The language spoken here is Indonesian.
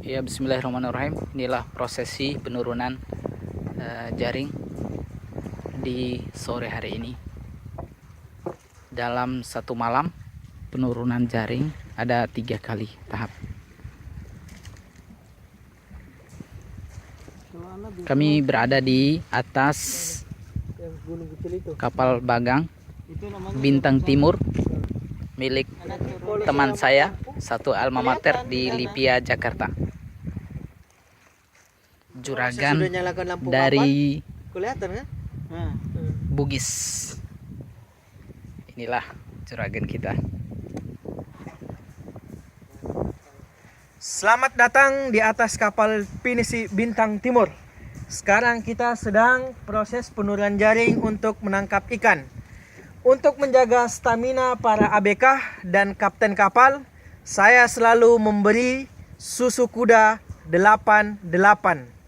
Ya, bismillahirrahmanirrahim. Inilah prosesi penurunan jaring di sore hari ini. Dalam satu malam penurunan jaring ada 3 kali tahap. Kami berada di atas kapal Bagang Bintang Timur milik teman saya, satu alma mater di Lipia, Jakarta. Juragan dari Bugis. Inilah juragan kita. Selamat datang di atas kapal pinisi Bintang Timur. Sekarang kita sedang proses penurunan jaring untuk menangkap ikan. Untuk menjaga stamina para ABK dan kapten kapal, saya selalu memberi susu kuda 88.